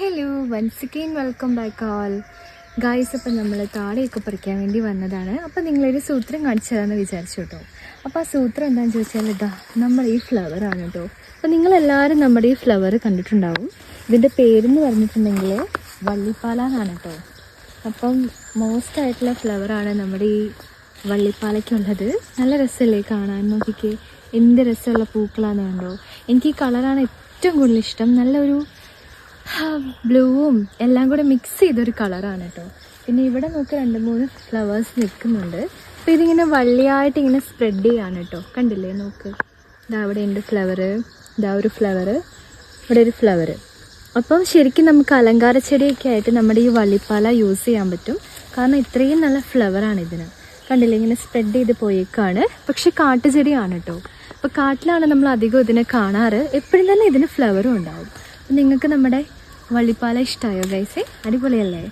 Hello once again welcome back all guys. അപ്പം നമ്മൾ താടിയൊക്കെ പറിക്കാൻ വേണ്ടി വന്നതാണ്. അപ്പം നിങ്ങളൊരു സൂത്രം കാണിച്ചു തരാമെന്ന് വിചാരിച്ചു കേട്ടോ. അപ്പോൾ ആ സൂത്രം എന്താണെന്ന് ചോദിച്ചാൽ ഇതാ നമ്മുടെ ഈ ഫ്ലവറാണ് കേട്ടോ. അപ്പം നിങ്ങളെല്ലാവരും നമ്മുടെ ഈ ഫ്ലവർ കണ്ടിട്ടുണ്ടാവും. ഇതിൻ്റെ പേരെന്ന് പറഞ്ഞിട്ടുണ്ടെങ്കിൽ വള്ളിപ്പാല എന്നാണ് കേട്ടോ. അപ്പം മോസ്റ്റ് ആയിട്ടുള്ള ഫ്ലവറാണ് നമ്മുടെ ഈ വള്ളിപ്പാലയ്ക്കുള്ളത്. നല്ല രസമല്ലേ കാണാൻ? നോക്കിക്കേ എന്ത് രസമുള്ള പൂക്കളാണ് കണ്ടോ. എനിക്ക് ഈ കളറാണ് ഏറ്റവും കൂടുതൽ ഇഷ്ടം. നല്ലൊരു ബ്ലൂവും എല്ലാം കൂടെ മിക്സ് ചെയ്തൊരു കളറാണ് കേട്ടോ. പിന്നെ ഇവിടെ നോക്കി 2-3 ഫ്ലവേഴ്സ് നിൽക്കുന്നുണ്ട്. അപ്പോൾ ഇതിങ്ങനെ വള്ളിയായിട്ട് ഇങ്ങനെ സ്പ്രെഡ് ചെയ്യാണ് കേട്ടോ. കണ്ടില്ലേ? നോക്ക്, ഇതാ അവിടെ ഉണ്ട് ഫ്ലവർ, ഇതാ ഒരു ഫ്ലവർ, ഇവിടെ ഒരു ഫ്ലവർ. അപ്പം ശരിക്കും നമുക്ക് അലങ്കാര ചെടിയൊക്കെ ആയിട്ട് നമ്മുടെ ഈ വള്ളിപ്പാല യൂസ് ചെയ്യാൻ പറ്റും. കാരണം ഇത്രയും നല്ല ഫ്ലവറാണ് ഇതിന്. കണ്ടില്ലേ? ഇങ്ങനെ സ്പ്രെഡ് ചെയ്ത് പോയേക്കാണ്. പക്ഷെ കാട്ടുചെടിയാണ് കേട്ടോ. അപ്പോൾ കാട്ടിലാണ് നമ്മൾ അധികം ഇതിനെ കാണാറ്. എപ്പോഴും തന്നെ ഇതിന് ഫ്ലവറും ഉണ്ടാവും. നിങ്ങൾക്ക് നമ്മുടെ വള്ളിപ്പാല ഇഷ്ടമായോ ഗൈസേ? അടിപൊളിയല്ലേ?